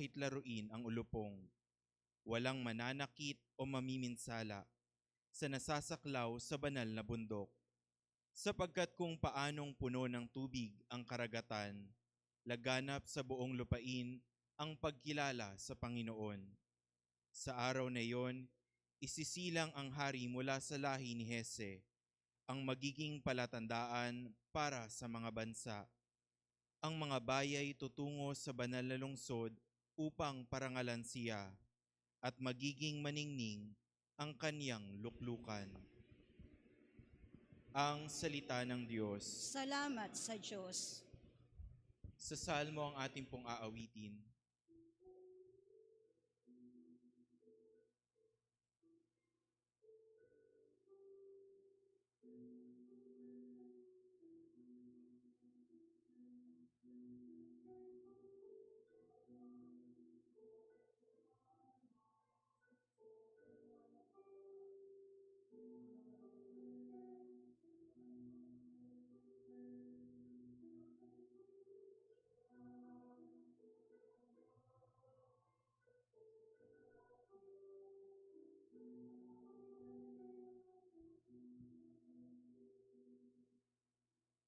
kahit laruin ang ulupong. Walang mananakit o mamiminsala sa nasasaklaw sa banal na bundok. Sapagkat kung paanong puno ng tubig ang karagatan, laganap sa buong lupain ang pagkilala sa Panginoon. Sa araw na iyon, isisilang ang hari mula sa lahi ni Hese, ang magiging palatandaan para sa mga bansa. Ang mga bayay tutungo sa banal na lungsod upang parangalan siya, at magiging maningning ang kaniyang luklukan. Ang salita ng Diyos. Salamat sa Diyos. Sa salmo ang ating pong aawitin.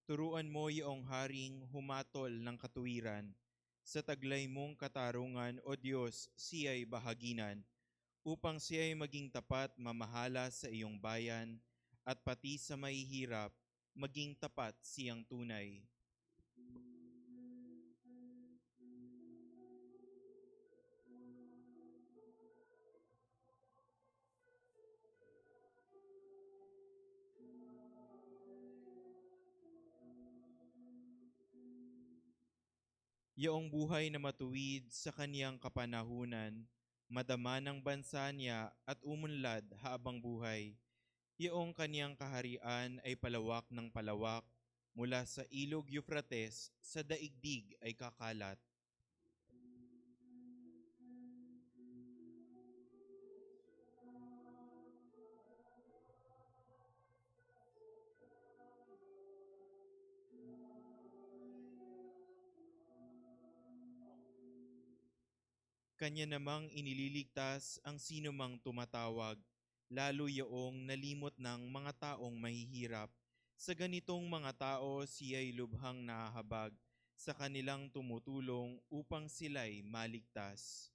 Turuan mo iyong haring humatol ng katuwiran. Sa taglay mong katarungan, O Diyos, siya'y bahaginan, upang siya'y maging tapat mamahala sa iyong bayan, at pati sa mahihirap, maging tapat siyang tunay. Yaong buhay na matuwid sa kaniyang kapanahunan, madama ng bansa niya at umunlad habang buhay. Yaong kaniyang kaharian ay palawak ng palawak, mula sa ilog Euphrates sa daigdig ay kakalat. Kanya namang inililigtas ang sinumang tumatawag, lalo yaong nalimot ng mga taong mahihirap. Sa ganitong mga tao, siya'y lubhang nahahabag sa kanilang tumutulong upang sila'y maligtas.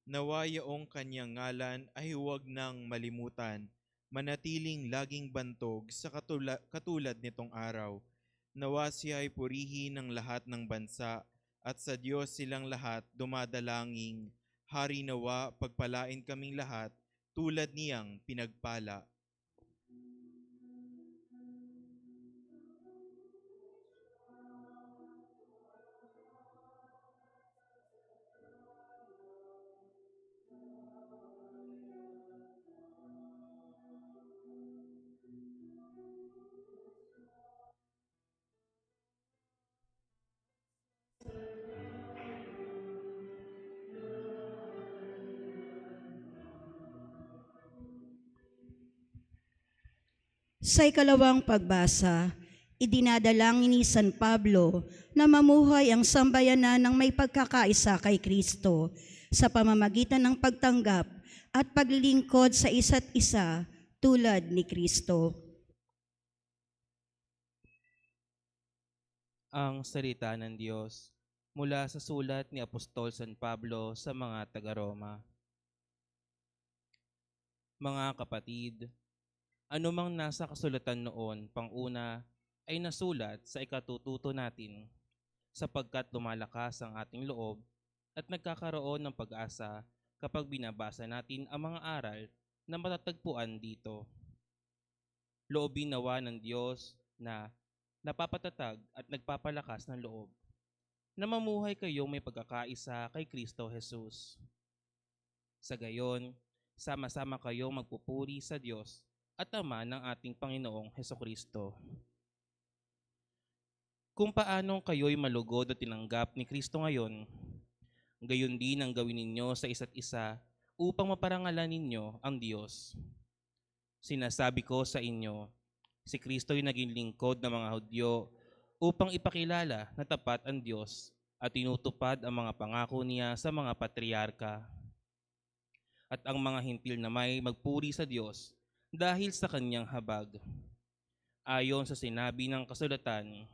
Nawa yaong kanyang ngalan ay huwag nang malimutan, manatiling laging bantog sa katulad nitong araw. Nawa siya ay purihin ng lahat ng bansa, at sa Diyos silang lahat dumadalangin. Hari nawa, pagpalain kaming lahat, tulad niyang pinagpala. Sa ikalawang pagbasa, idinadalangin ni San Pablo na mamuhay ang sambayanan ng may pagkakaisa kay Kristo sa pamamagitan ng pagtanggap at paglilingkod sa isa't isa tulad ni Kristo. Ang salita ng Diyos mula sa sulat ni Apostol San Pablo sa mga taga-Roma. Mga kapatid, anumang nasa kasulatan noon pang-una ay nasulat sa ikatututo natin, sapagkat lumalakas ang ating loob at nagkakaroon ng pag-asa kapag binabasa natin ang mga aral na matatagpuan dito. Loobin nawa ng Diyos na napapatatag at nagpapalakas ng loob, na mamuhay kayong may pagkakaisa kay Kristo Jesus. Sa gayon, sama-sama kayong magpupuri sa Diyos at Ama ng ating Panginoong Hesukristo. Kung paanong kayo'y malugod at tinanggap ni Kristo ngayon, Gayon din ang gawin ninyo sa isa't isa upang maparangalan ninyo ang Diyos. Sinasabi ko sa inyo, si Kristo'y naging lingkod ng mga Hudyo upang ipakilala na tapat ang Diyos at tinutupad ang mga pangako niya sa mga patriarka. At ang mga hintil na may magpuri sa Diyos dahil sa kanyang habag. Ayon sa sinabi ng kasulatan,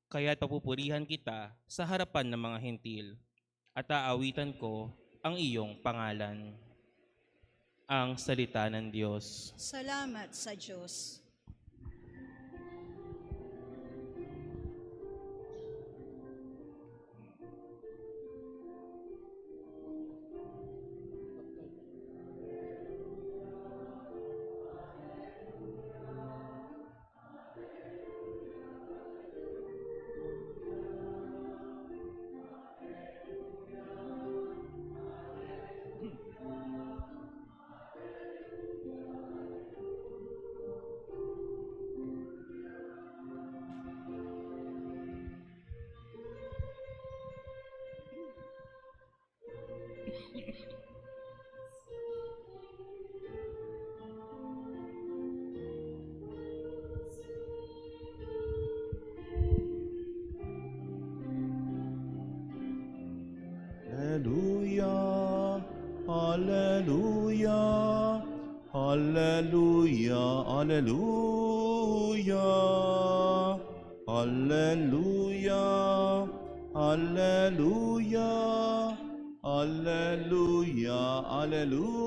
kaya't papupurihan kita sa harapan ng mga hintil at aawitan ko ang iyong pangalan. Ang salita ng Diyos. Salamat sa Diyos. Hallelujah, hallelujah, hallelujah, hallelujah, hallelujah, hallelujah, hallelujah, hallelujah.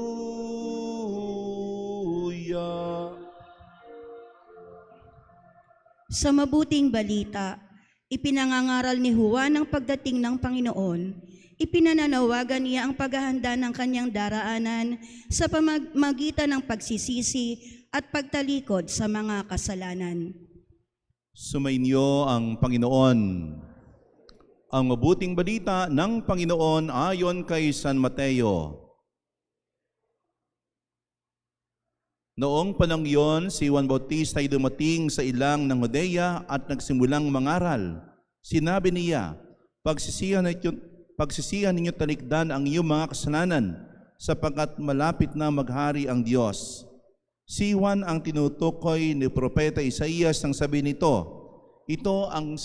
Sa mabuting balita, ipinangangaral ni Juan ang pagdating ng Panginoon. Ipinananawagan niya ang paghahanda ng kanyang daraanan sa pamamagitan ng pagsisisi at pagtalikod sa mga kasalanan. Sumainyo ang Panginoon. Ang mabuting balita ng Panginoon ayon kay San Mateo. Noong panahon iyon, si Juan Bautista ay dumating sa ilang ng Judea at nagsimulang mangaral. Sinabi niya, pagsisihan ninyo talikdan ang iyong mga kasalanan, sapagkat malapit na maghari ang Diyos. Si Juan ang tinutukoy ni Propeta Isaías nang sabi nito, ito ang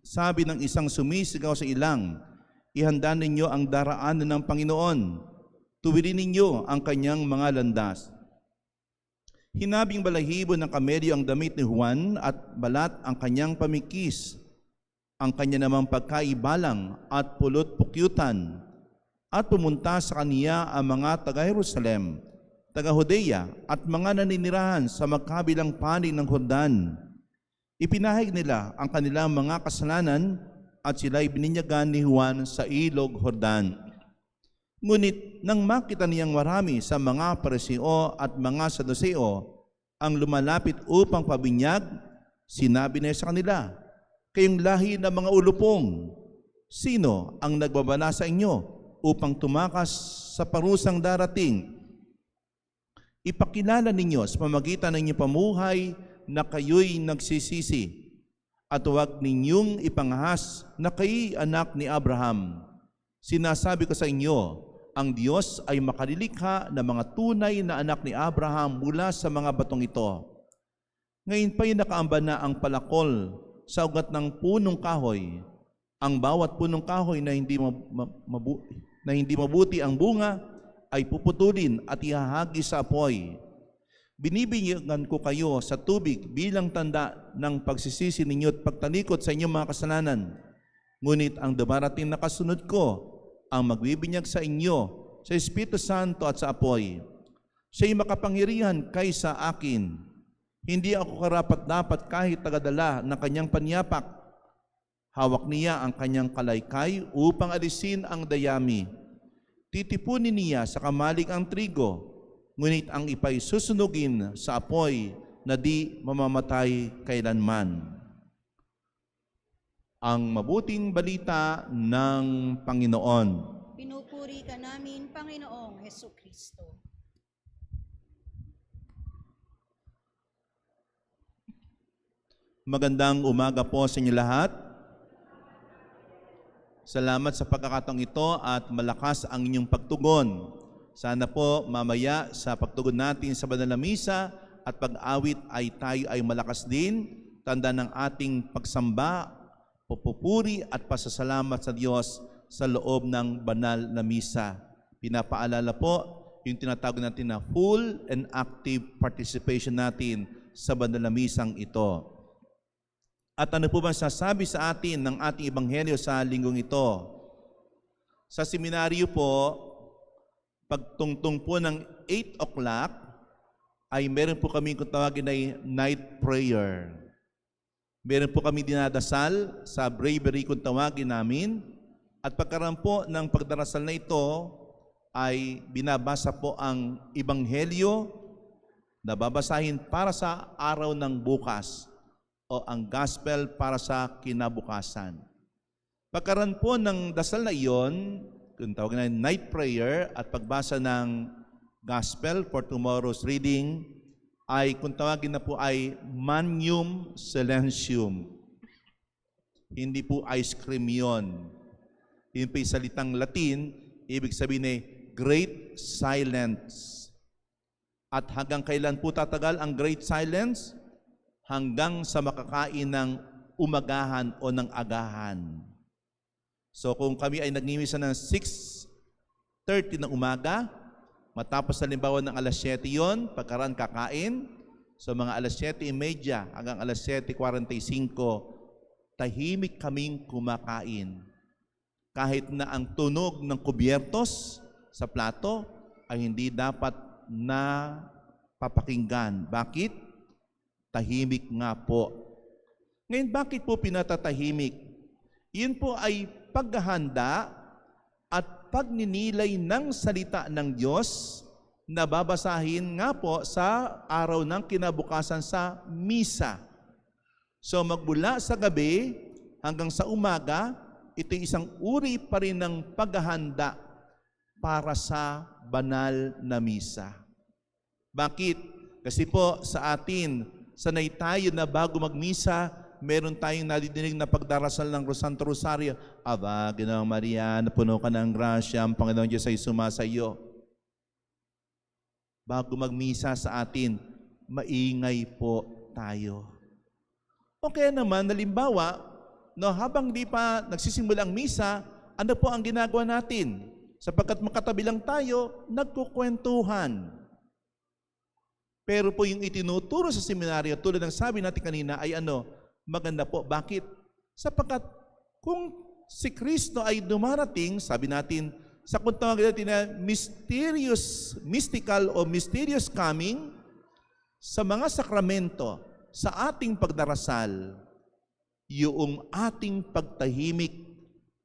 sabi ng isang sumisigaw sa ilang, ihanda ninyo ang daraanan ng Panginoon, tuwirin ninyo ang kanyang mga landas. Hinabing balahibo ng kamelyo ang damit ni Juan at balat ang kanyang pamikis, ang kanya namang pagkaibalang at pulot-pukyutan, at pumunta sa kaniya ang mga taga-Jerusalem, taga-Judea at mga naninirahan sa magkabilang panig ng Jordan. Ipinahig nila ang kanilang mga kasalanan at sila'y bininyagan ni Juan sa ilog Jordan. Ngunit nang makita niyang marami sa mga Pariseo at mga Saduseo ang lumalapit upang pabinyag, sinabi niya sa kanila, kayong lahi ng mga ulupong, sino ang nagbabala sa inyo upang tumakas sa parusang darating? Ipakilala ninyo sa pamamagitan ng inyong pamuhay na kayo'y nagsisisi, at huwag ninyong ipangahas na kayo'y anak ni Abraham. Sinasabi ko sa inyo, ang Diyos ay makalilikha ng mga tunay na anak ni Abraham mula sa mga batong ito. Ngayon pa'y nakaamba na ang palakol sa ugat ng punong kahoy. Ang bawat punong kahoy na hindi mabuti ang bunga ay puputulin at ihahagi sa apoy. Binibigyan ko kayo sa tubig bilang tanda ng pagsisisi ninyo at pagtalikod sa inyong mga kasalanan. Ngunit ang dumarating na kasunod ko, ang magbibinyag sa inyo sa Espiritu Santo at sa apoy. Siya'y makapangyarihan kaysa akin. Hindi ako karapat-dapat kahit tagadala ng kanyang panyapak. Hawak niya ang kanyang kalaykay upang alisin ang dayami. Titipunin niya sa kamalig ang trigo, ngunit ang ipay susunugin sa apoy na di mamamatay kailanman. Ang mabuting balita ng Panginoon. Pinupuri ka namin, Panginoong Hesukristo. Magandang umaga po sa inyo lahat. Salamat sa pagkakataong ito at malakas ang inyong pagtugon. Sana po mamaya sa pagtugon natin sa banal na misa at pag-awit ay tayo ay malakas din, tanda ng ating pagsamba, pupupuri at pasasalamat sa Diyos sa loob ng banal na misa. Pinapaalala po yung tinatawag natin na full and active participation natin sa banal na misang ito. At ano po ba sasabi sa atin ng ating ebanghelyo sa linggong ito? Sa seminaryo po, pagtungtong po ng 8 o'clock, ay meron po kami kung tawagin ay night prayer. Meron po kami dinadasal sa breviary kung tawagin namin. At pagkaroon po ng pagdarasal na ito, ay binabasa po ang ebanghelyo na babasahin para sa araw ng bukas o ang gospel para sa kinabukasan. Pagkaroon po ng dasal na iyon, kung tawagin na night prayer at pagbasa ng gospel for tomorrow's reading, ay kung tawagin na po ay Magnum Silentium. Hindi po ice cream yun. Yun po yung salitang Latin, ibig sabihin ay Great Silence. At hanggang kailan po tatagal ang Great Silence? Hanggang sa makakain ng umagahan o ng agahan. So kung kami ay nagmimisa ng 6:30 ng umaga, matapos halimbawa ng alas 7 yon, pagkaraan kakain, so mga alas 7:30 hanggang alas 7:45, tahimik kaming kumakain. Kahit na ang tunog ng kubyertos sa plato ay hindi dapat na papakinggan. Bakit? Tahimik nga po. Ngayon, bakit po pinatatahimik? Iyon po ay paghahanda at pagninilay ng salita ng Diyos na babasahin nga po sa araw ng kinabukasan sa misa. So magmula sa gabi hanggang sa umaga, ito isang uri pa rin ng paghahanda para sa banal na misa. Bakit? Kasi po sa atin, sanay tayo na bago magmisa, meron tayong nadidinig na pagdarasal ng Santo Rosario. Aba, Ginoong Maria, napuno ka ng grasya, ang Panginoon Diyos ay sumasa iyo. Bago magmisa sa atin, maingay po tayo. O kaya naman, halimbawa, no, habang di pa nagsisimula ang misa, ano po ang ginagawa natin? Sapagkat makatabi lang tayo, nagkukwentuhan. Pero po yung itinuturo sa seminaryo, tulad ng sabi natin kanina, ay ano, maganda po. Bakit? Sapagkat kung si Kristo ay dumarating, sabi natin, sa kung tawagin natin na mystical o mysterious coming, sa mga sakramento, sa ating pagdarasal, yung ating pagtahimik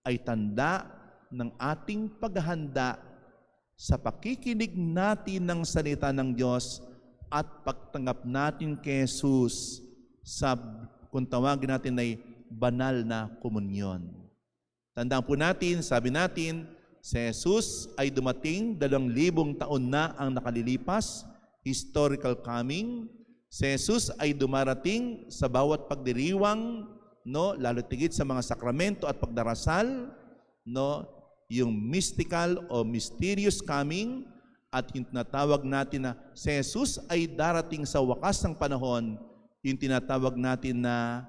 ay tanda ng ating paghahanda sa pakikinig natin ng salita ng Diyos at pagtanggap natin kay Jesus sa kung tawagin natin ay banal na komunyon. Tandaan po natin, sabi natin, si Jesus ay dumating 2,000 taon na ang nakalilipas, historical coming. Si Jesus ay dumarating sa bawat pagdiriwang, no, lalo tigit sa mga sakramento at pagdarasal, no, yung mystical o mysterious coming, at yung tinatawag natin na si Jesus ay darating sa wakas ng panahon, yung tinatawag natin na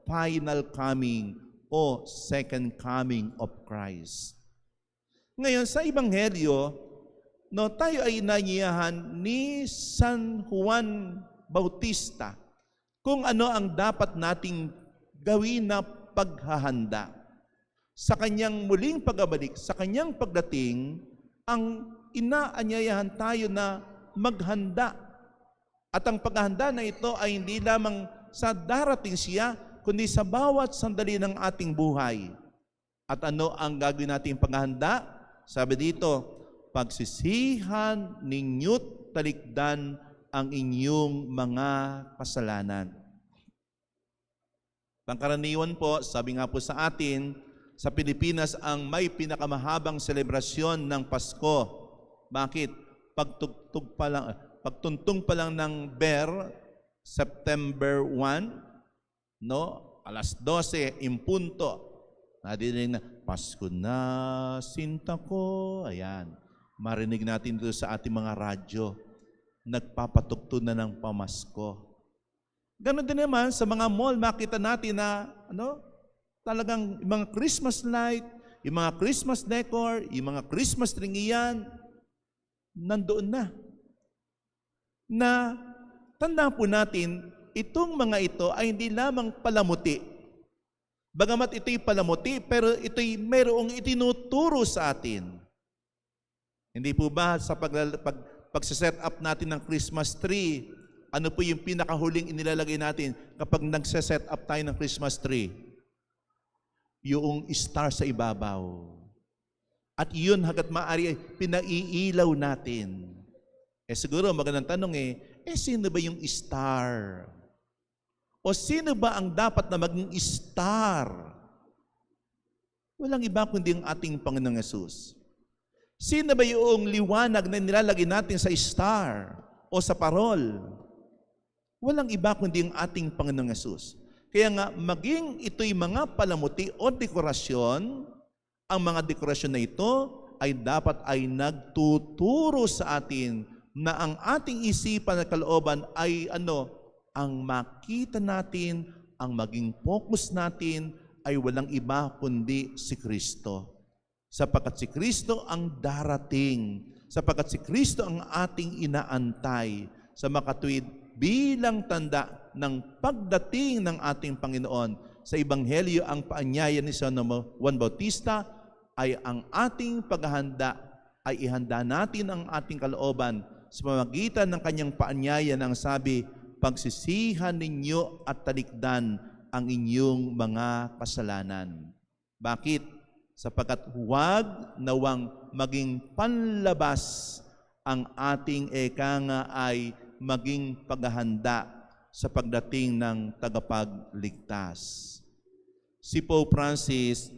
final coming o second coming of Christ. Ngayon, sa Ebanghelyo, no, tayo ay nangiyahan ni San Juan Bautista kung ano ang dapat nating gawin na paghahanda. Sa kanyang muling pagbabalik, sa kanyang pagdating, ang inaanyayahan tayo na maghanda. At ang paghahanda na ito ay hindi lamang sa darating siya, kundi sa bawat sandali ng ating buhay. At ano ang gagawin nating paghahanda? Sabi dito, pagsisihan ninyo't talikdan ang inyong mga kasalanan. Pangkaraniwan po, sabi nga po sa atin, sa Pilipinas ang may pinakamahabang selebrasyon ng Pasko. Bakit? Pagtuntong pa lang ng ber, September 1, no? Alas 12, impunto. Nadidinig na, Pasko na, sinta ko. Ayan. Marinig natin dito sa ating mga radyo. Nagpapatugtog na ng pamasko. Ganon din naman sa mga mall, makita natin na talagang yung mga Christmas light, yung mga Christmas decor, yung mga Christmas tree yan, nandoon na. Na tandaan po natin, itong mga ito ay hindi lamang palamuti. Bagamat ito'y palamuti, pero ito'y mayroong itinuturo sa atin. Hindi po ba sa pagsiset up natin ng Christmas tree, ano po yung pinakahuling inilalagay natin kapag nagsiset up tayo ng Christmas tree? Yung star sa ibabaw. At yun hanggat maaari ay pinaiilaw natin. Siguro magandang tanong sino ba yung star? O sino ba ang dapat na maging star? Walang iba kundi ang ating Panginoong Yesus. Sino ba yung liwanag na nilalagay natin sa star o sa parol? Walang iba kundi ang ating Panginoong Yesus. Kaya nga, maging ito'y mga palamuti o dekorasyon, ang mga dekorasyon na ito ay dapat ay nagtuturo sa atin na ang ating isipan at kalooban ay ang makita natin, ang maging focus natin ay walang iba kundi si Kristo. Sapagkat si Kristo ang darating, sapagkat si Kristo ang ating inaantay sa makatuwid bilang tanda ng pagdating ng ating Panginoon. Sa Ebanghelyo, ang paanyaya ni San Juan Bautista ay ang ating paghahanda, ay ihanda natin ang ating kalooban sa pamamagitan ng kanyang paanyaya ng sabi, pagsisihan ninyo at talikdan ang inyong mga kasalanan. Bakit? Sapagkat huwag nawang maging panlabas ang ating ay maging paghahanda sa pagdating ng tagapagligtas. Si Pope Francis,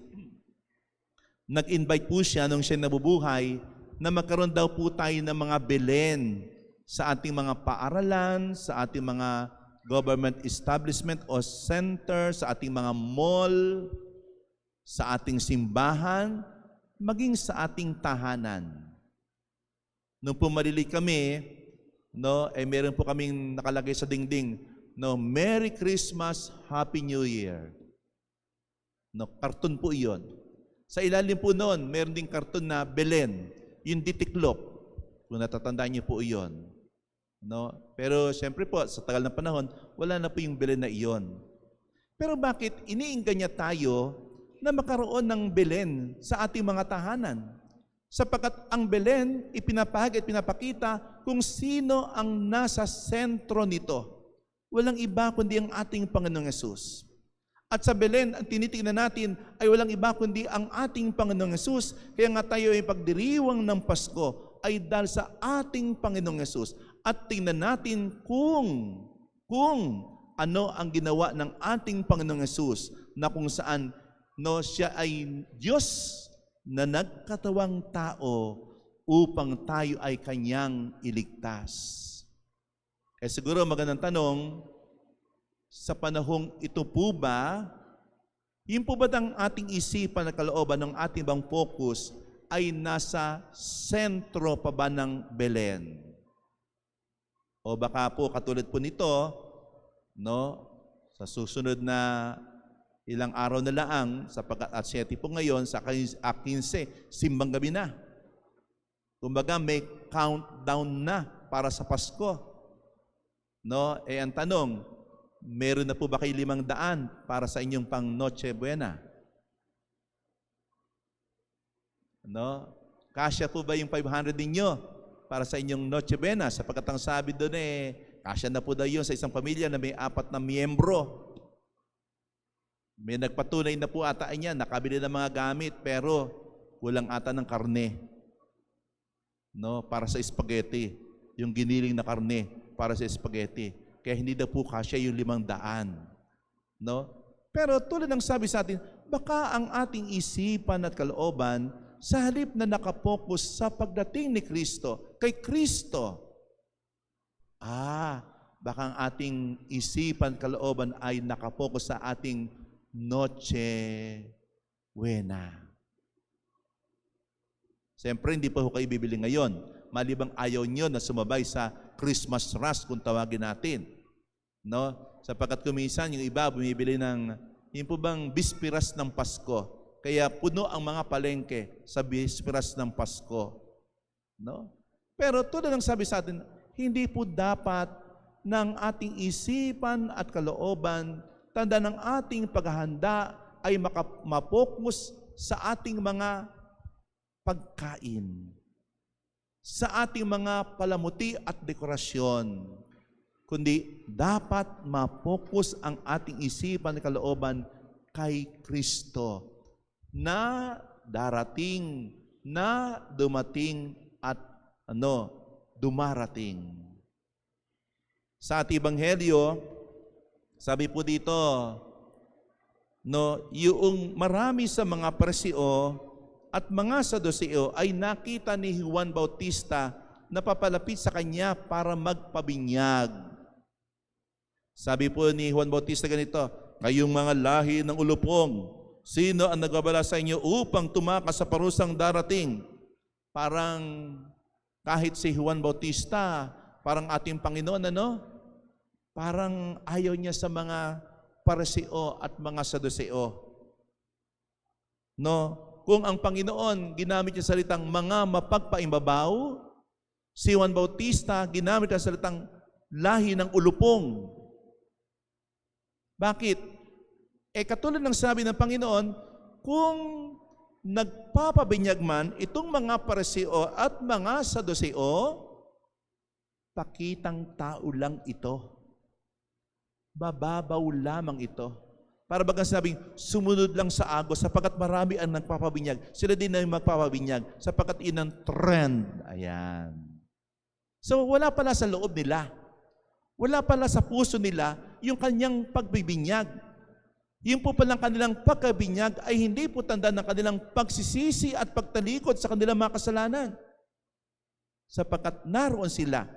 nag-invite po siya nung siya nabubuhay na magkaroon daw po tayo ng mga Belen sa ating mga paaralan, sa ating mga government establishment o center, sa ating mga mall, sa ating simbahan, maging sa ating tahanan. Nung pumalili kami, meron po kaming nakalagay sa dingding, Merry Christmas, Happy New Year. Karton po iyon. Sa ilalim po noon, meron ding karton na Belen, yung ditiklop. Kung natatandaan niyo po iyon. Pero siyempre po, sa tagal ng panahon, wala na po yung Belen na iyon. Pero bakit iniingganya tayo na makaroon ng Belen sa ating mga tahanan? Sapagkat ang Belen, ipinapahagi at pinapakita kung sino ang nasa sentro nito. Walang iba kundi ang ating Panginoong Yesus. At sa Belen, ang tinitingnan natin ay walang iba kundi ang ating Panginoong Yesus. Kaya nga tayo ay pagdiriwang ng Pasko ay dahil sa ating Panginoong Yesus. At tingnan natin kung ano ang ginawa ng ating Panginoong Yesus na kung saan siya ay Diyos na nagkatawang tao upang tayo ay kanyang iligtas. Siguro magandang tanong, sa panahong ito po ba, yun po ba ang ating isipan at kalooban ng ating bang focus ay nasa sentro pa ba ng Belen? O baka po katulad po nito, sa susunod na ilang araw na laang, sapagkat at 7 po ngayon, sa 15, simbang gabi na. Kumbaga may countdown na para sa Pasko. Ang tanong, meron na po ba kayo 500 para sa inyong pang Noche Buena? Kasya po ba yung 500 ninyo para sa inyong Noche Buena? Sapagkat ang sabi doon kasya na po daw yun sa isang pamilya na may 4 na miyembro. May nagpatunay na po ata niya, nakabili ng mga gamit, pero kulang ata ng karne. Para sa spaghetti. Yung giniling na karne para sa spaghetti. Kaya hindi na po kasya yung 500. Pero tulad ng sabi sa atin, baka ang ating isipan at kalooban, sa halip na nakapokus sa pagdating ni Kristo, kay Kristo, baka ang ating isipan at kalooban ay nakapokus sa ating Noche buena. Siyempre, hindi pa ho kayo bibili ngayon. Malibang ayaw nyo na sumabay sa Christmas rush kung tawagin natin. No? Sapagkat kuminsan, yung iba bumibili ng, yung po bang bispiras ng Pasko. Kaya puno ang mga palengke sa bispiras ng Pasko. No? Pero tulad ng sabi sa atin, hindi po dapat ng ating isipan at kalooban, tanda ng ating paghahanda ay mapokus sa ating mga pagkain, sa ating mga palamuti at dekorasyon, kundi dapat mapokus ang ating isipan at kalooban kay Kristo na darating, na dumating at dumarating. Sa ating Ebanghelyo, sabi po dito, yung marami sa mga Pariseo at mga Saduseo ay nakita ni Juan Bautista na papalapit sa kanya para magpabinyag. Sabi po ni Juan Bautista ganito, kayong mga lahi ng ulupong, sino ang nagbabala sa inyo upang tumakas sa parusang darating? Parang kahit si Juan Bautista, parang ating Panginoon, parang ayaw niya sa mga Pariseo at mga Saduseo. Kung ang Panginoon ginamit niya salitang mga mapagpaimbabaw, si Juan Bautista ginamit niya salitang lahi ng ulupong. Bakit? Katulad ng sabi ng Panginoon, kung nagpapabinyag man itong mga Pariseo at mga Saduseo, pakitang tao lang ito. Bababaw lamang ito. Para bagang sabing, sumunod lang sa agos sapagkat marami ang nagpapabinyag. Sila din na magpapabinyag sapagkat inang trend. Ayan. So wala pala sa loob nila. Wala pala sa puso nila yung kanyang pagbibinyag. Yung po palang kanilang pagkabinyag ay hindi po tanda ng kanilang pagsisisi at pagtalikod sa kanilang mga kasalanan. Sapagkat naroon sila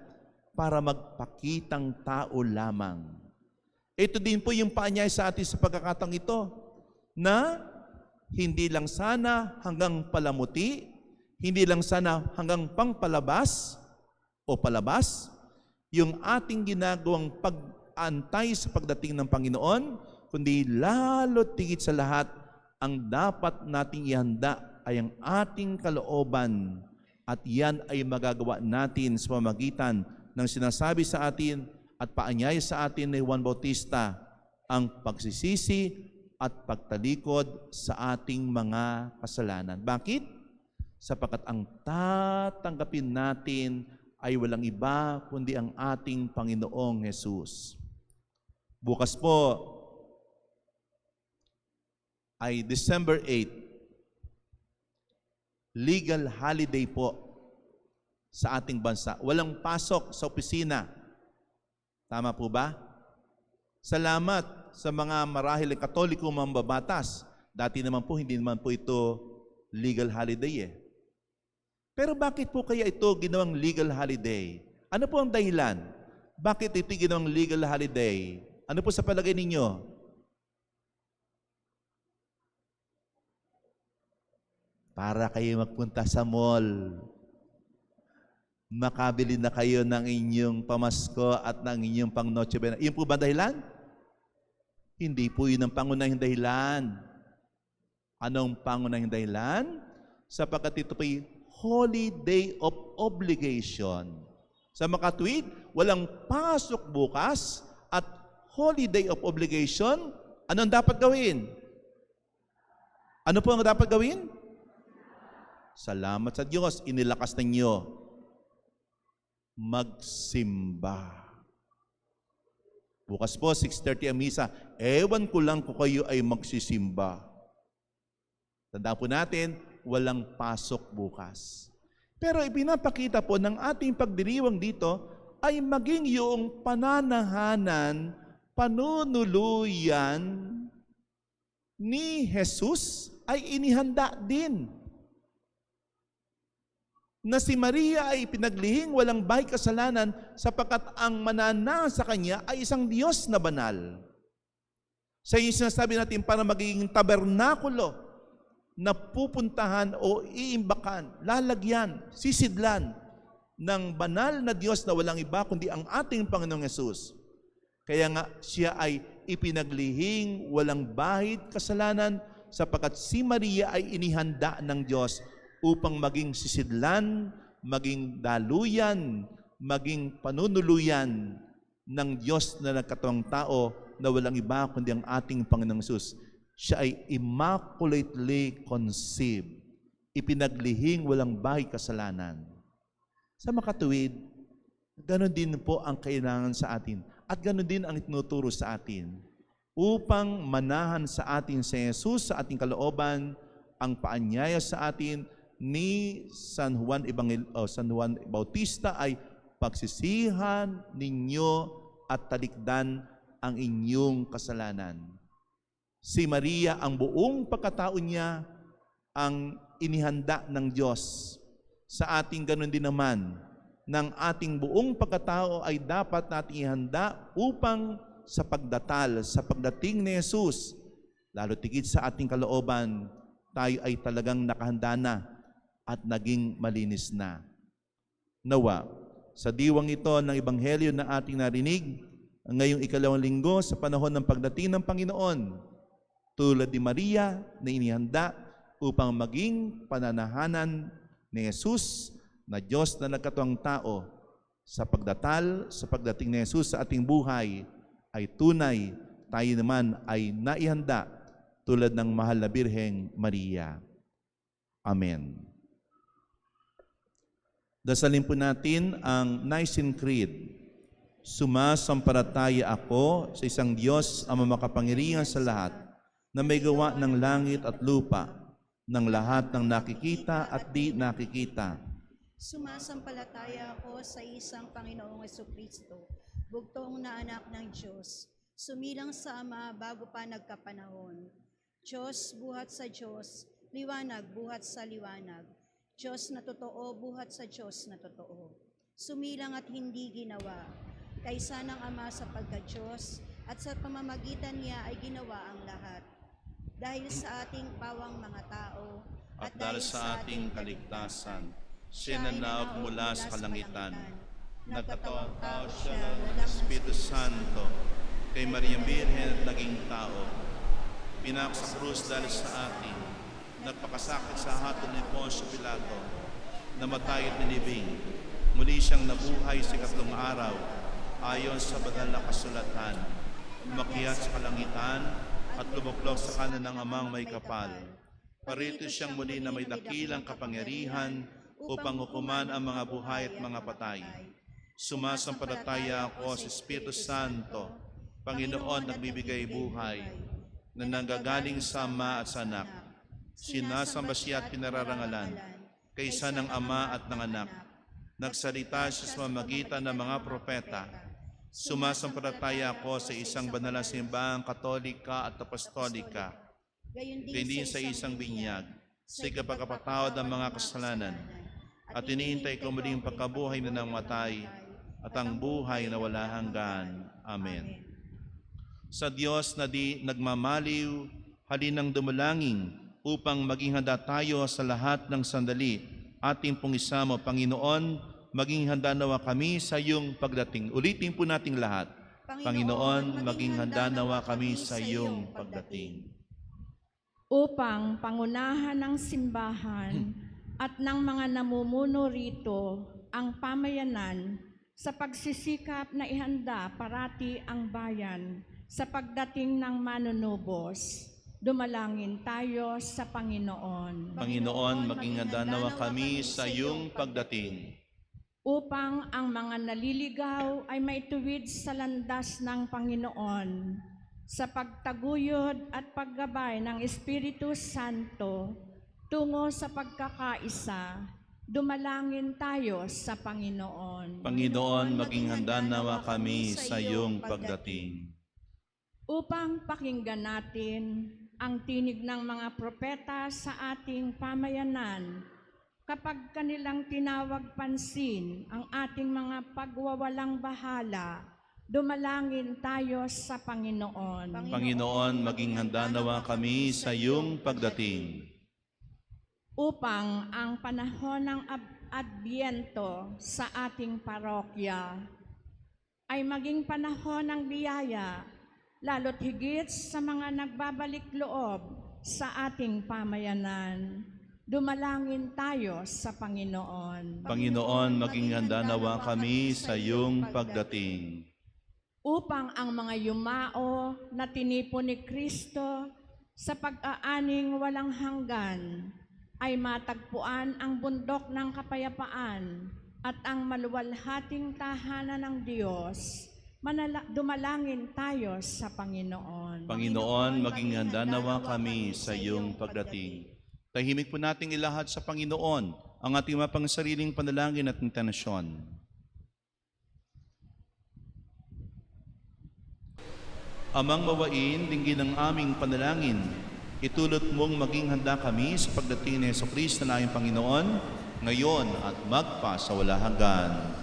para magpakitang tao lamang. Ito din po yung paanyay sa atin sa pagkakataong ito, na hindi lang sana hanggang palamuti, hindi lang sana hanggang pangpalabas o palabas, yung ating ginagawang pag-antay sa pagdating ng Panginoon, kundi lalo tigit sa lahat, ang dapat nating ihanda ay ang ating kalooban at yan ay magagawa natin sa pamamagitan ng sinasabi sa atin at paanyay sa atin ni Juan Bautista, ang pagsisisi at pagtalikod sa ating mga kasalanan. Bakit? Sapagkat ang tatanggapin natin ay walang iba kundi ang ating Panginoong Jesus. Bukas po ay December 8, legal holiday po sa ating bansa. Walang pasok sa opisina. Tama po ba? Salamat sa mga marahil Katoliko mambabatas. Dati naman po, hindi naman po ito legal holiday eh. Pero bakit po kaya ito ginawang legal holiday? Ano po ang dahilan? Bakit ito ginawang legal holiday? Ano po sa palagay ninyo? Para kayo magpunta sa mall. Makabili na kayo ng inyong pamasko at ng inyong pang Noche Buena. Iyon po ba dahilan? Hindi po yun ang pangunahing dahilan. Anong pangunahing dahilan? Sapagkat ito po'y holiday of obligation. Sa makatuwid, walang pasok bukas at holiday of obligation, anong dapat gawin? Ano po ang dapat gawin? Salamat sa Diyos, inilakas ninyo. Magsimba. Bukas po, 6:30 ang misa. Ewan ko lang kung kayo ay magsisimba. Tandaan po natin, walang pasok bukas. Pero ipinapakita po ng ating pagdiriwang dito ay maging yung pananahanan, panunuluyan ni Jesus ay inihanda din. Na si Maria ay pinaglihing walang bahay kasalanan sapagkat ang manana sa kanya ay isang Diyos na banal. Sa yung sinasabi natin para magiging tabernakulo na pupuntahan o iimbakan, lalagyan, sisidlan ng banal na Diyos na walang iba kundi ang ating Panginoong Yesus. Kaya nga siya ay ipinaglihing walang bahid kasalanan sapagkat si Maria ay inihanda ng Diyos upang maging sisidlan, maging daluyan, maging panunuluyan ng Diyos na nagkatawang tao na walang iba kundi ang ating Panginoong Yesus. Siya ay immaculately conceived, ipinaglihing walang bahid kasalanan. Sa makatuwid, ganoon din po ang kailangan sa atin at ganoon din ang itinuturo sa atin upang manahan sa atin si Jesus sa ating kalooban ang paanyaya sa atin ni San Juan Bautista ay pagsisihan ninyo at talikdan ang inyong kasalanan. Si Maria, ang buong pagkatao niya ang inihanda ng Diyos. Sa ating ganun din naman, ng ating buong pagkatao ay dapat nating ihanda upang sa pagdatal, sa pagdating ni Jesus, lalo tigit sa ating kalooban, tayo ay talagang nakahanda na at naging malinis na. Nawa, sa diwang ito ng Ebanghelyo na ating narinig, ngayong ikalawang linggo sa panahon ng pagdating ng Panginoon, tulad ni Maria na inihanda upang maging pananahanan ni Jesus na Diyos na nagkatawang tao sa pagdatal, sa pagdating ni Jesus sa ating buhay ay tunay tayo naman ay naihanda tulad ng mahal na Birheng Maria. Amen. Dasalin po natin ang Nicene Creed. Sumasampalataya ako sa isang Diyos ang makapangyarihan sa lahat, na may gawa ng langit at lupa, ng lahat ng nakikita at di nakikita. Sumasampalataya ako sa isang Panginoong Jesucristo, bugtong na anak ng Diyos, sumilang sa Ama bago pa nagkapanahon. Diyos buhat sa Diyos, liwanag buhat sa liwanag. Diyos na totoo buhat sa Diyos na totoo. Sumilang at hindi ginawa, kaysa ng Ama sa pagka-Diyos, at sa pamamagitan niya ay ginawa ang lahat. Dahil sa ating pawang mga tao, At dahil sa ating kaligtasan, siya nanawag mula sa kalangitan. Nagkatawang tao siya ng Espiritu Santo, kay Maria Birhen at naging tao. Pinak sa krus dahil sa atin, nagpakasakit sa hatol ni Poncio Pilato, namatay at nilibing. Muli siyang nabuhay sa ikatlong araw, ayon sa banal na kasulatan. Umakyat sa kalangitan at lumuklok sa kanan ng Amang may kapal. Parito siyang muli na may dakilang kapangyarihan upang hukuman ang mga buhay at mga patay. Sumasampalataya ako sa Espiritu Santo, Panginoon nagbibigay buhay, na nanggagaling sa Ama at sa Anak. Sinasamba siya at pinararangalan, kaysa ng Ama at ng Anak. Nagsalita siya sa pamamagitan ng mga propeta. Sumasampalataya ako sa isang banal na simbahang katolika at apostolika, gayon din sa isang binyag, sa ikapagpapatawad ng mga kasalanan, at iniintay ko muling pagkabuhay na ng matay, at ang buhay na wala hanggan. Amen. Sa Diyos na di nagmamaliw, halinang dumalangin upang maging handa tayo sa lahat ng sandali. Ating pong isama, Panginoon, maging handa nawa kami sa iyong pagdating. Ulitin po nating lahat. Panginoon, maging handa nawa kami sa iyong pagdating. Upang pangunahan ng simbahan at ng mga namumuno rito ang pamayanan sa pagsisikap na ihanda parati ang bayan sa pagdating ng manunubos. Dumalangin tayo sa Panginoon. Panginoon, maging handa nawa kami sa iyong pagdating. Upang ang mga naliligaw ay maituwid sa landas ng Panginoon, sa pagtaguyod at paggabay ng Espiritu Santo, tungo sa pagkakaisa, dumalangin tayo sa Panginoon. Panginoon, maging handa nawa kami sa iyong pagdating. Upang pakinggan natin ang tinig ng mga propeta sa ating pamayanan, kapag kanilang tinawag pansin ang ating mga pagwawalang bahala, dumalangin tayo sa Panginoon. Panginoon, maging handa nawa kami sa iyong pagdating. upang ang panahon ng Adbyento sa ating parokya ay maging panahon ng biyaya, lalo't higit sa mga nagbabalik loob sa ating pamayanan. Dumalangin tayo sa Panginoon. Panginoon, maging handa nawa kami sa iyong pagdating. Upang ang mga yumao na tinipon ni Kristo sa pag-aaning walang hanggan ay matagpuan ang bundok ng kapayapaan at ang maluwalhating tahanan ng Diyos. Dumalangin tayo sa Panginoon. Panginoon, maging handa nawa kami sa iyong pagdating. Tahimik po nating ilahad sa Panginoon ang ating mapangsariling panalangin at intanasyon. Amang mawain, dinggin ang aming panalangin. Itulot mong maging handa kami sa pagdating ni Jesucristo na aming Panginoon, ngayon at magpa sa wala hanggan.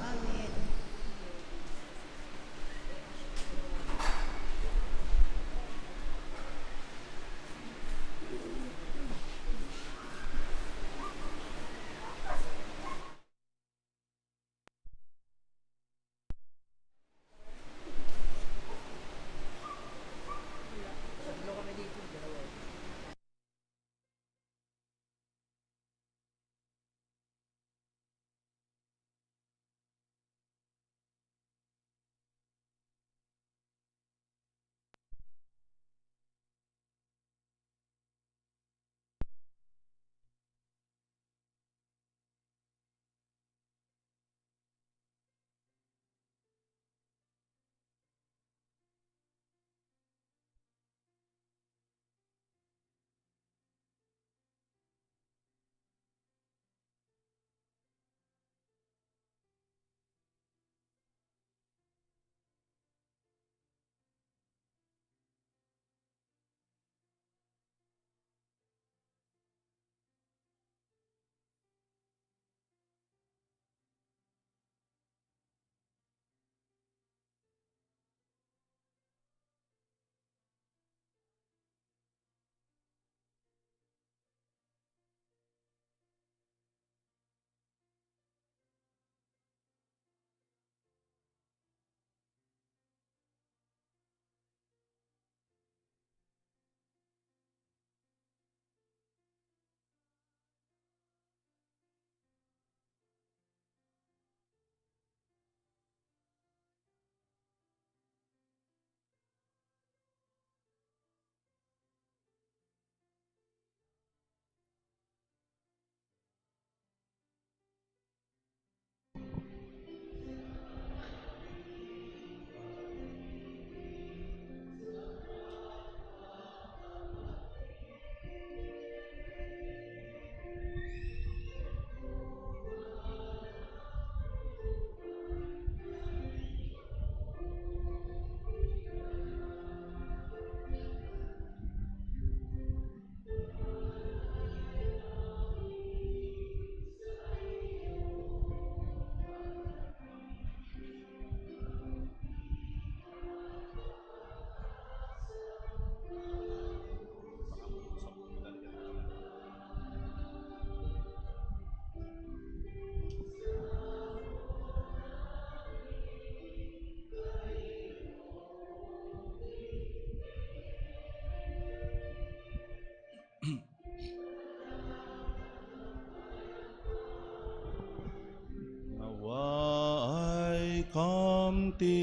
Kamtin.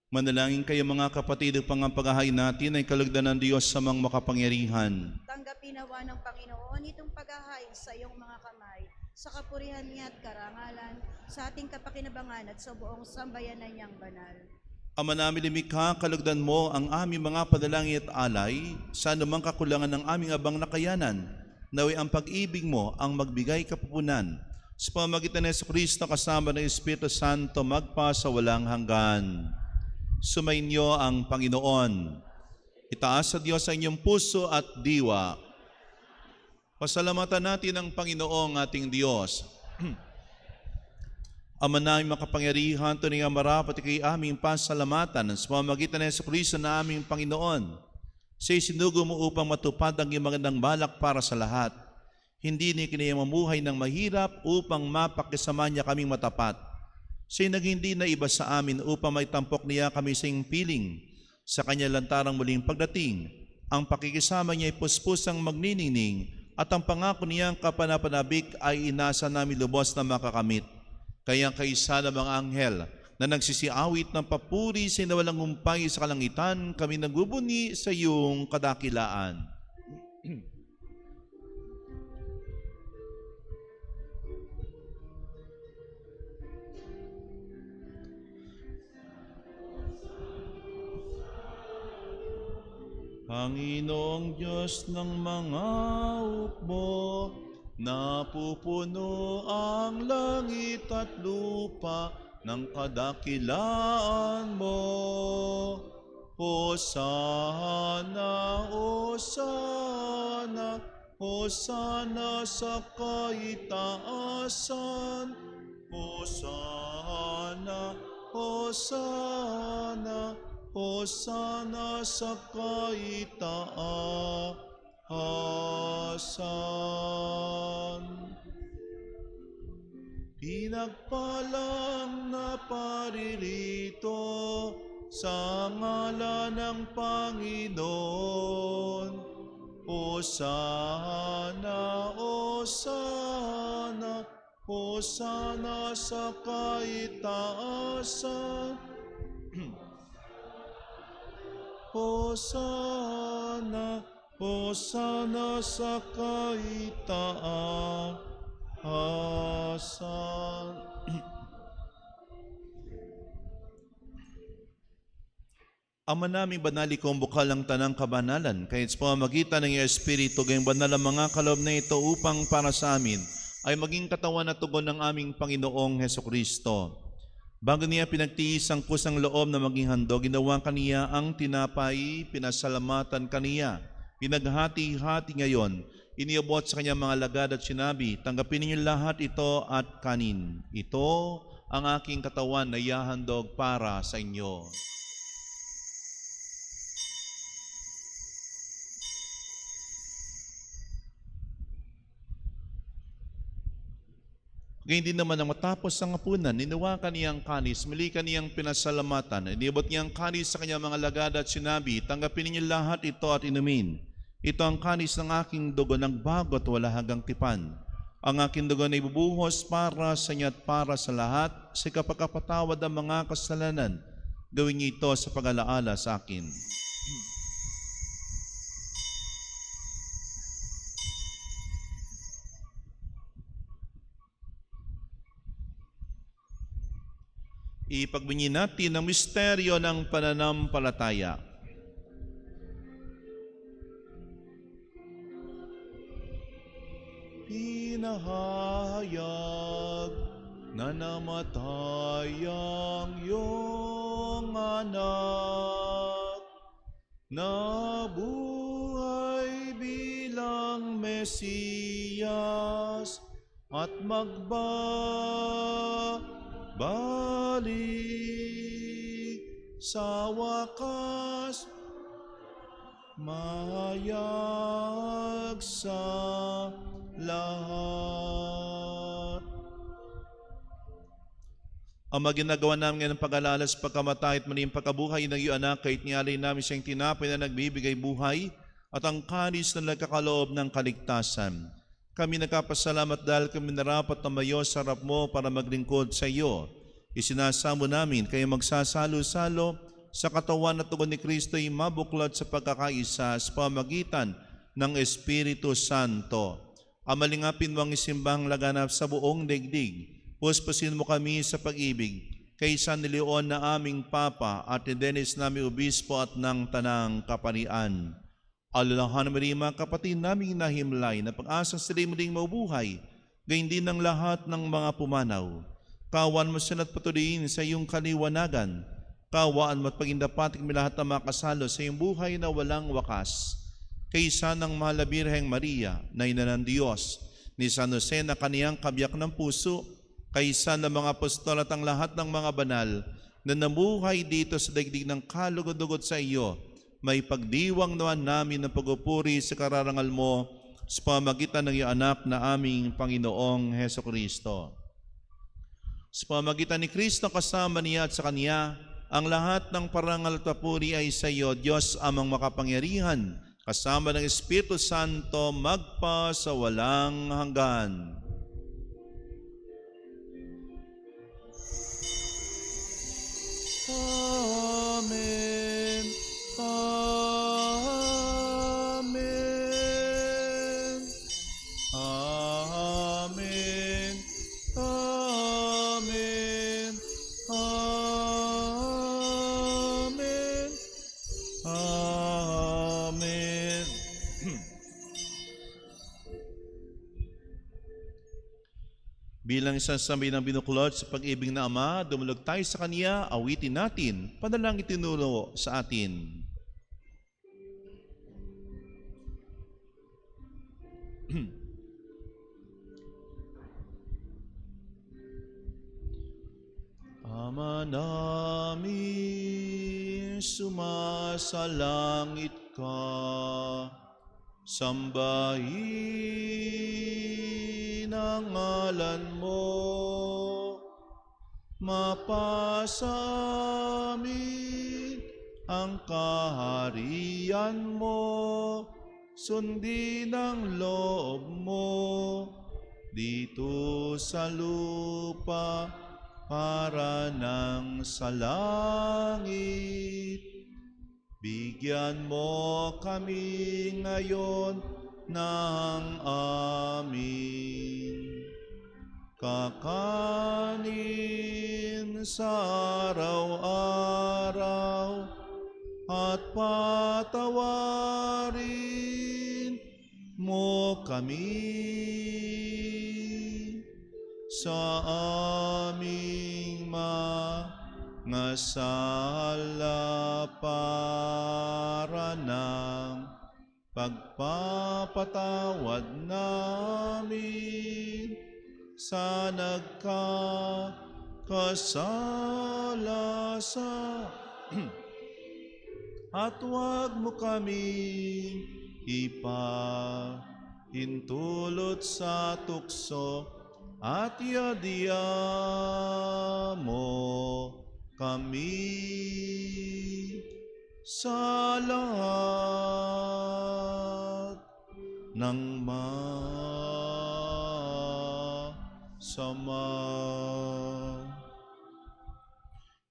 Manalangin kayo mga kapatid, upang ang paghahain natin ay kalugdan ng Diyos sa mga makapangyarihan. Tanggapin nawa ng Panginoon itong paghahain sa iyong mga kamay, sa kapurihan niya at karangalan, sa ating kapakinabangan at sa buong sambayanan niyang banal. Ama namin lumikha, kalugdan mo ang aming mga panalangin at alay, sa anumang kakulangan ng aming abang nakayanan, naway ang pag-ibig mo ang magbigay kapupunan. Sa pamamagitan ni Jesucristo kasama ng Espiritu Santo, magpa sa walang hanggan. Sumainyo ang Panginoon. Itaas sa Diyos ang inyong puso at diwa. Pasalamatan natin ang Panginoong ating Diyos. Ama namin makapangyarihan, tunay ang marapat kay aming pasalamatan sa pamamagitan ni Jesucristo na aming Panginoon. Siya'y sinugo mo upang matupad ang iyong magandang balak para sa lahat. Hindi niya kinaya mamuhay ng mahirap upang mapakisama niya kaming matapat. Siya'y naghindi na iba sa amin upang may tampok niya kami sa iyong piling. Sa kanya lantarang muling pagdating, ang pakikisama niya ay puspusang magniningning at ang pangako niyang kapanapanabik ay inasa namin lubos na makakamit. Kaya kaisa ng mga anghel na nagsisiawit ng papuri sa nawalang humpay sa kalangitan, kami nagbubuni sa iyong kadakilaan. Panginoong Diyos ng mga hukbo, napupuno ang langit at lupa ng kadakilaan mo. Hosana, Hosana, Hosana sa kaitaasan. Hosana, Hosana, Hosana sa kaitaasan. Pinagpalang na paririto sa ngalan ng Panginoon. Hosana, Hosana, Hosana sa kaitaasan. Hosana, Hosana sa kaitaasan. Ama naming banali kong bukal ang tanang kabanalan, kahit sa pamamagitan ng iyong Espiritu, gayong banal ang mga kaloob na ito upang para sa amin ay maging katawan at tugon ng aming Panginoong Hesukristo. Bago niya pinagtiis ang kusang loob na maging handog, ginawa kaniya ang tinapay, pinasalamatan kaniya, pinaghati-hati ngayon, iniabot sa kanyang mga lagad at sinabi, tanggapin ninyo lahat ito at kanin. Ito ang aking katawan na ihahandog para sa inyo. Ngayon din naman ang matapos ang hapunan, ninawakan niyang kanis, muli kaniyang pinasalamatan, iniabot niyang kanis sa kanyang mga lagad at sinabi, tanggapin ninyo lahat ito at inumin. Ito ang kanis ng aking dugo ng bago at wala hanggang tipan. Ang aking dugo na ibubuhos para sa inyo at para sa lahat, sa kapagkapatawad ng mga kasalanan. Gawin niyo ito sa pag-alaala sa akin. Ipagbunyi natin ang misteryo ng pananampalataya. Pinahayag na namatay ang iyong anak, nabuhay bilang Mesiyas at balik sa wakas, mahayag sa lahat. Ang maginagawa namin ng pag-alala sa pagkamatay at maling pagkabuhay ng iyong anak, kahit nialay namin siyang tinapay na nagbibigay buhay at ang kanis na nagkakaloob ng kaligtasan. Kami nagkapasalamat dahil kami narapat na mayo sa harap mo para maglingkod sa iyo. Isinasamo namin kayo magsasalo-salo sa katawan at tugon ni Kristo ay mabuklat sa pagkakaisa sa pamagitan ng Espiritu Santo. Amalingapin mo ang isimbang laganap sa buong daigdig. Puspusin mo kami sa pag-ibig kay San Leon na aming Papa at ni Dennis naming Obispo at ng Tanang Kaparian. Alalahan mo rin mga kapatid naming nahimlay na pag-asang sila muling mabuhay, gayon din ng lahat ng mga pumanaw. Kawan mo sila at patuloyin sa iyong kaliwanagan. Kawaan mo at pagindapat kami lahat na makasalo sa iyong buhay na walang wakas. Kaysa ng mahal na Birheng Maria, na ina ng Diyos, ni San Jose na kaniyang kabiyak ng puso, kaysa ng mga apostol at ang lahat ng mga banal na namuhay dito sa daigdig ng kalugod-ugod sa iyo, may pagdiwang naman namin ng pagpupuri sa kararangal mo sa pamagitan ng iyong anak na aming Panginoong Hesukristo. Sa pamagitan ni Kristo kasama niya at sa Kanya, ang lahat ng parangal at papuri ay sa iyo, Diyos amang makapangyarihan, kasama ng Espiritu Santo, magpa sa walang hanggan. Amen. Amen. Amen. Amen. Amen. Amen. Bilang isang samay ng binuklod sa pag-ibig na Ama, dumulog tayo sa Kanya, awitin natin, padalang itinulo sa atin. Ama namin, sumasalangit ka, sambahin ang ngalan mo, mapasa amin ang kaharian mo, sundin ang loob mo, dito sa lupa para nang sa langit. Bigyan mo kami ngayon ng aming kakanin sa araw-araw at patawarin mo kami sa aming mga sala para ng pagpapatawad namin sa nagkakasala sa at huwag mo kaming ipahintulot sa tukso at yadiya mo kami sa lahat ng masama.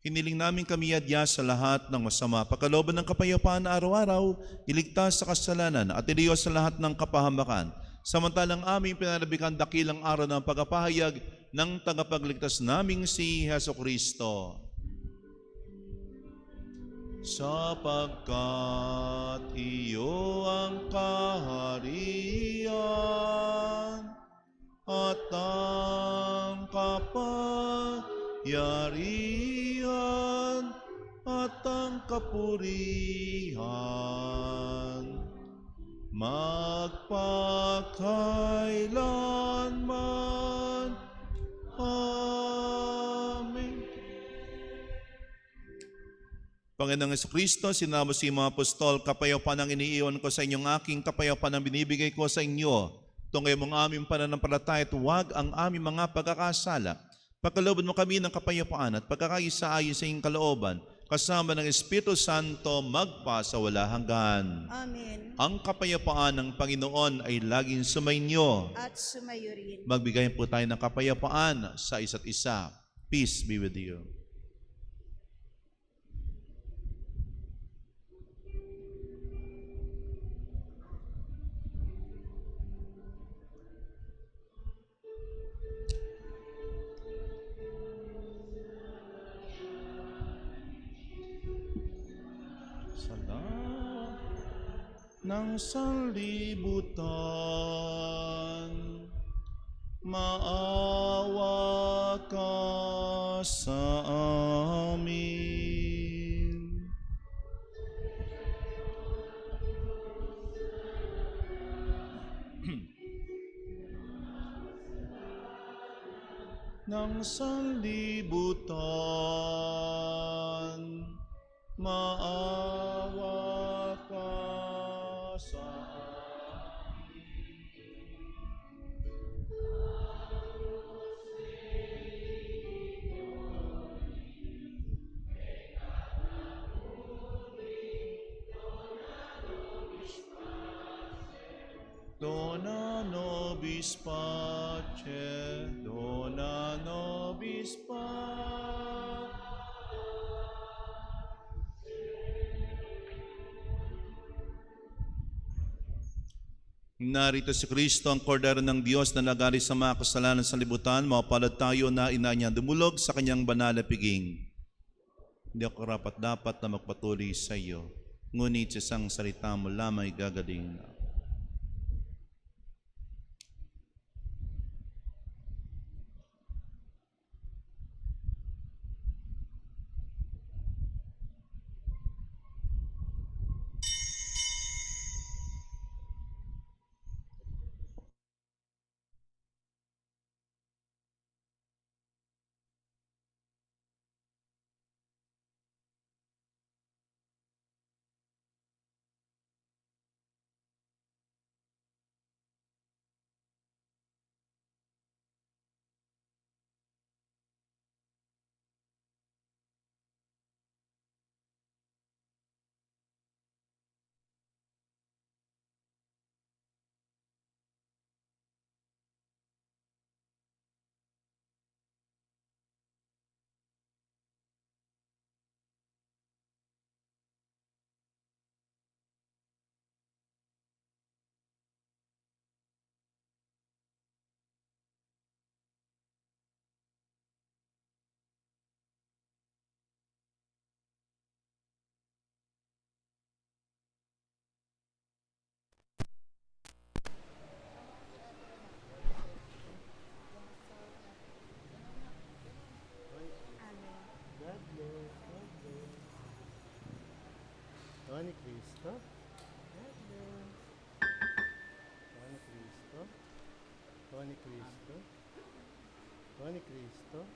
Hiniling namin kami adya sa lahat ng masama, pagkalooban ng kapayapaan na araw-araw, iligtas sa kasalanan at iliyos sa lahat ng kapahamakan. Samantalang aming pinanabikan dakilang araw ng pagpapahayag ng tagapagligtas naming si Hesukristo. Sapagkat iyo ang kaharian at ang kapayarian at ang kapurihan magpakailanman. Amen. Panginoong Jesucristo, sinama si mga apostol, kapayapaan ang iniiwan ko sa inyong aking kapayapaan ang binibigay ko sa inyo. Tungay mong aming pananampalataya at huwag ang aming mga pagkakasala. Pagkalooban mo kami ng kapayapaan at pagkakaisa ayon sa iyong kalooban, kasama ng Espiritu Santo magpa sa wala hanggan. Amen. Ang kapayapaan ng Panginoon ay laging sumainyo. At sumayo rin. Magbigay po tayo ng kapayapaan sa isa't isa. Peace be with you. Ng sanlibutan, maawa ka sa amin. Ng sanlibutan, maawa nobis pace, dona nobis pace. Narito si Kristo, ang kordero ng Diyos na nagari sa mga kasalanan sa libutan. Mapalad tayo na ina niya dumulog sa kanyang banal na piging. Hindi ako dapat na magpatuloy sa iyo, ngunit sa isang salita mo lamang igagaling na. Tony Cristo. Tony Cristo. Tony Cristo. Tony Cristo.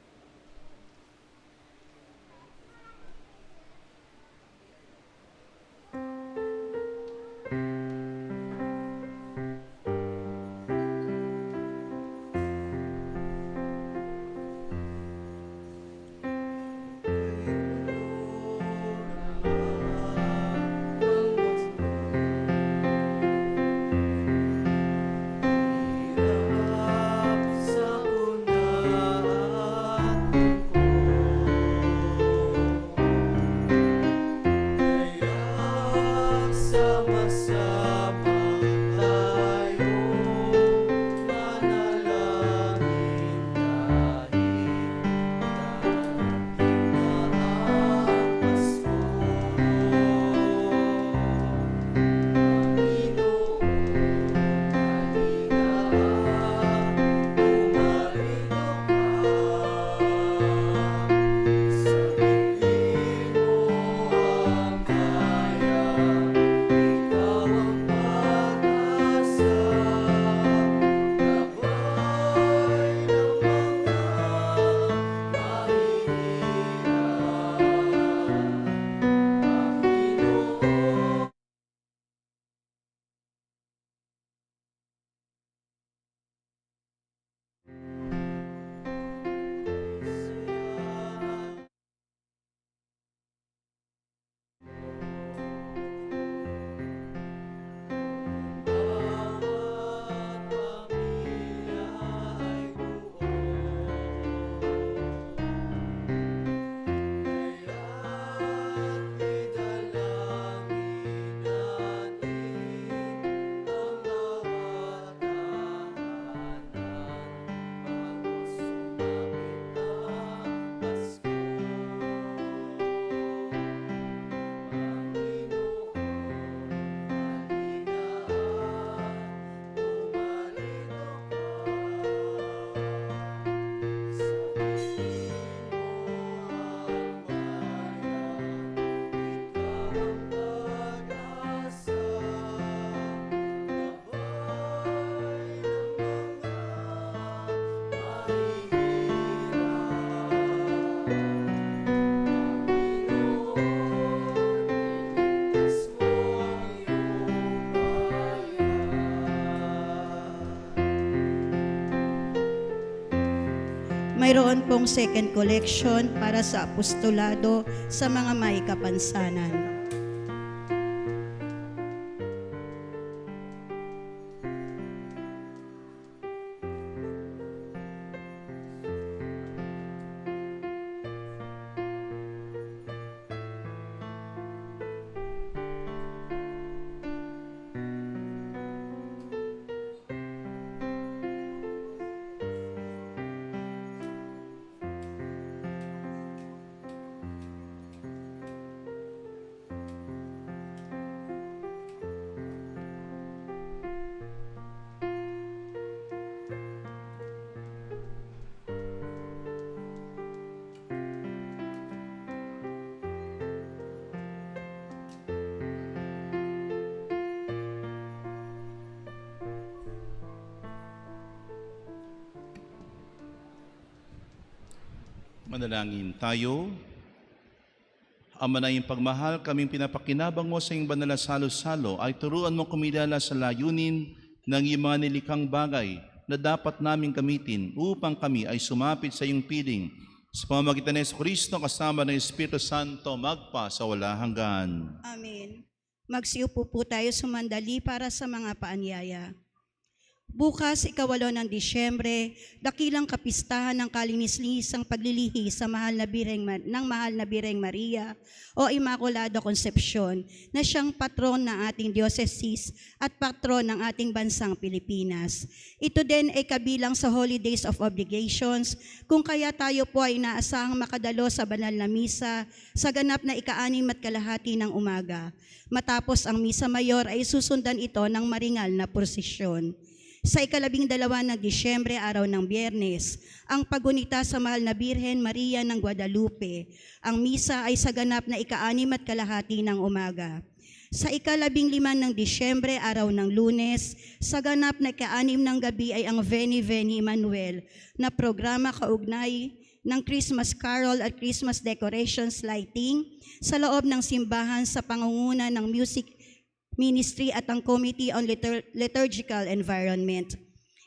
Mayroon pong second collection para sa apostolado sa mga may kapansanan. Manalangin tayo. Ama na iyong pagmahal, kaming pinapakinabang mo sa iyong banal na salo-salo ay turuan mo kumilala sa layunin ng iyong mga nilikhang bagay na dapat naming gamitin upang kami ay sumapit sa iyong piling. Sa pamamagitan ni Kristo kasama ng Espiritu Santo magpa sa wala hanggan. Amen. Magsiupo po tayo sumandali para sa mga paanyaya. Bukas, 8 ng Disyembre, dakilang kapistahan ng kalinis-linisang paglilihi sa mahal na Birheng Maria o Immaculada Concepcion na siyang patron ng ating diocese at patron ng ating bansang Pilipinas. Ito din ay kabilang sa Holidays of Obligations, kung kaya tayo po ay inaasahang makadalo sa banal na misa sa ganap na 6:30 ng umaga. Matapos ang Misa Mayor ay susundan ito ng maringal na prosesyon. Sa 12 ng Disyembre, araw ng Biyernes, ang pagunita sa mahal na Birhen Maria ng Guadalupe. Ang misa ay sa ganap na 6:30 ng umaga. Sa 15 ng Disyembre, araw ng Lunes, sa ganap na 6 ng gabi ay ang Veni Veni Emmanuel na programa kaugnay ng Christmas Carol at Christmas Decorations Lighting sa loob ng simbahan sa pangunguna ng Music Ministry at ang Committee on Liturgical Environment.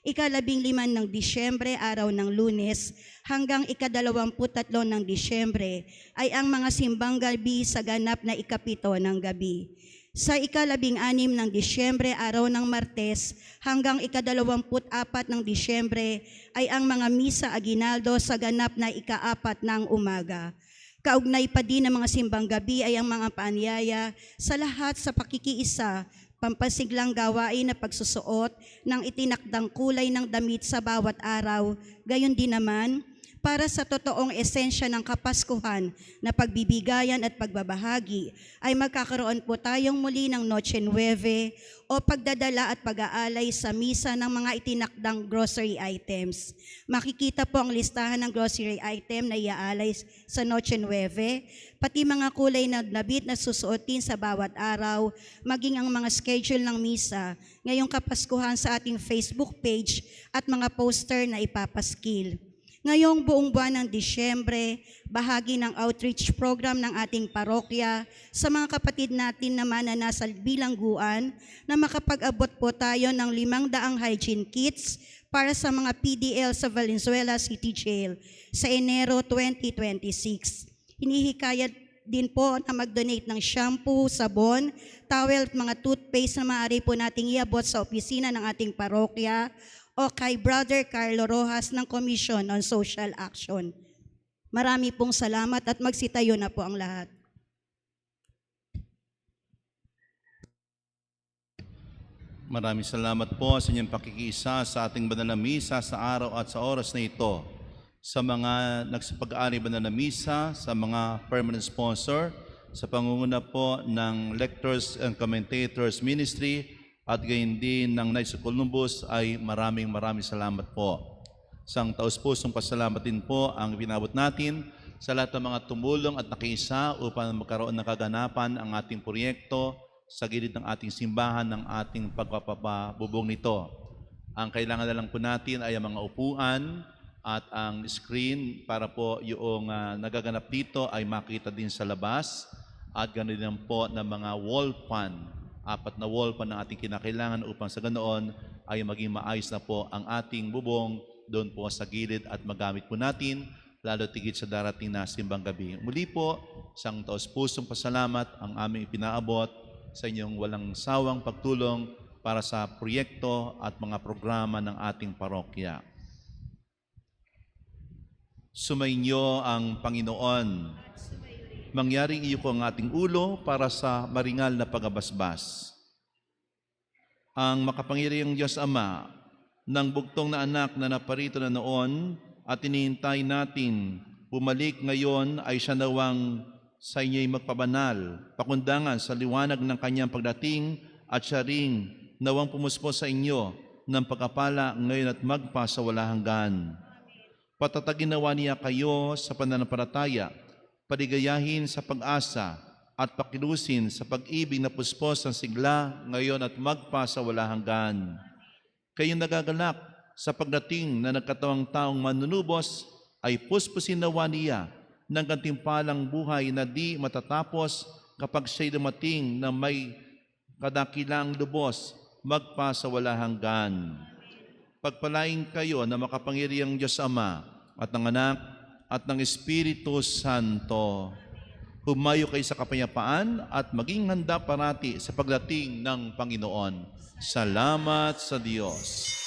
15 ng Disyembre, araw ng Lunes, hanggang 23 ng Disyembre ay ang mga simbang gabi sa ganap na 7 ng gabi. Sa 16 ng Disyembre, araw ng Martes, hanggang 24 ng Disyembre ay ang mga misa aginaldo sa ganap na 4 ng umaga. Kaugnay pa din ng mga simbang gabi ay ang mga paanyaya sa lahat sa pakikiisa, pampasiglang gawain na pagsusuot ng itinakdang kulay ng damit sa bawat araw. Gayon din naman, para sa totoong esensya ng Kapaskuhan na pagbibigayan at pagbabahagi, ay magkakaroon po tayong muli ng Noche Nueve o pagdadala at pag-aalay sa misa ng mga itinakdang grocery items. Makikita po ang listahan ng grocery item na iaalay sa Noche Nueve, pati mga kulay na nabit na susuotin sa bawat araw, maging ang mga schedule ng misa ngayong Kapaskuhan sa ating Facebook page at mga poster na ipapaskil. Ngayong buong buwan ng Disyembre, bahagi ng outreach program ng ating parokya sa mga kapatid natin naman na nasa bilangguan na makapag-abot po tayo ng 500 hygiene kits para sa mga PDL sa Valenzuela City Jail sa Enero 2026. Hinihikayat din po na mag-donate ng shampoo, sabon, towel at mga toothpaste na maaari po nating iabot sa opisina ng ating parokya o kay Brother Carlo Rojas ng Commission on Social Action. Marami pong salamat at magsitayo na po ang lahat. Maraming salamat po sa inyong pakikiisa sa ating banal na misa sa araw at sa oras na ito. Sa mga nagsapag-ari banal na misa, sa mga permanent sponsor, sa pangunguna po ng Lectors and Commentators Ministry, at gayon din ng Knights of Columbus ay maraming salamat po. Isang taus-pusong pasalamat din po ang pinabot natin sa lahat ng mga tumulong at nakiisa upang magkaroon ng kaganapan ang ating proyekto sa gilid ng ating simbahan ng ating pagpapabubong nito. Ang kailangan na lang po natin ay ang mga upuan at ang screen para po yung nagaganap dito ay makita din sa labas at ganoon din po ng mga wall fan. 4 na wall pa ng ating kinakailangan upang sa ganoon ay maging maayos na po ang ating bubong doon po sa gilid at magamit po natin lalo tigit sa darating na simbang gabi. Muli po, isang taos-pusong pasalamat ang aming ipinaabot sa inyong walang sawang pagtulong para sa proyekto at mga programa ng ating parokya. Sumainyo ang Panginoon. Mangyaring iyo ko ang ating ulo para sa maringal na pagabasbas. Ang makapangyarihang Diyos Ama, ng bugtong na anak na naparito na noon at inihintay natin, bumalik ngayon ay siya nawang sa inyo'y magpabanal, pakundangan sa liwanag ng kanyang pagdating at siya ring nawang pumuspo sa inyo ng pagkapala ngayon at magpa sa wala hanggan. Patatagin nawa niya kayo sa pananampalataya, paligayahin sa pag-asa at pakilusin sa pag-ibig na puspos ng sigla ngayon at magpa sa wala hanggan. Kayong nagagalak sa pagdating na nagkatawang taong manunubos, ay puspusin nawa niya ng gantimpalang buhay na di matatapos kapag siya'y dumating na may kadakilang lubos magpa sa wala hanggan. Pagpalain kayo na makapangyarihang Diyos Ama at ng Anak at ng Espiritu Santo. Humayo kayo sa kapayapaan at maging handa parati sa pagdating ng Panginoon. Salamat sa Diyos.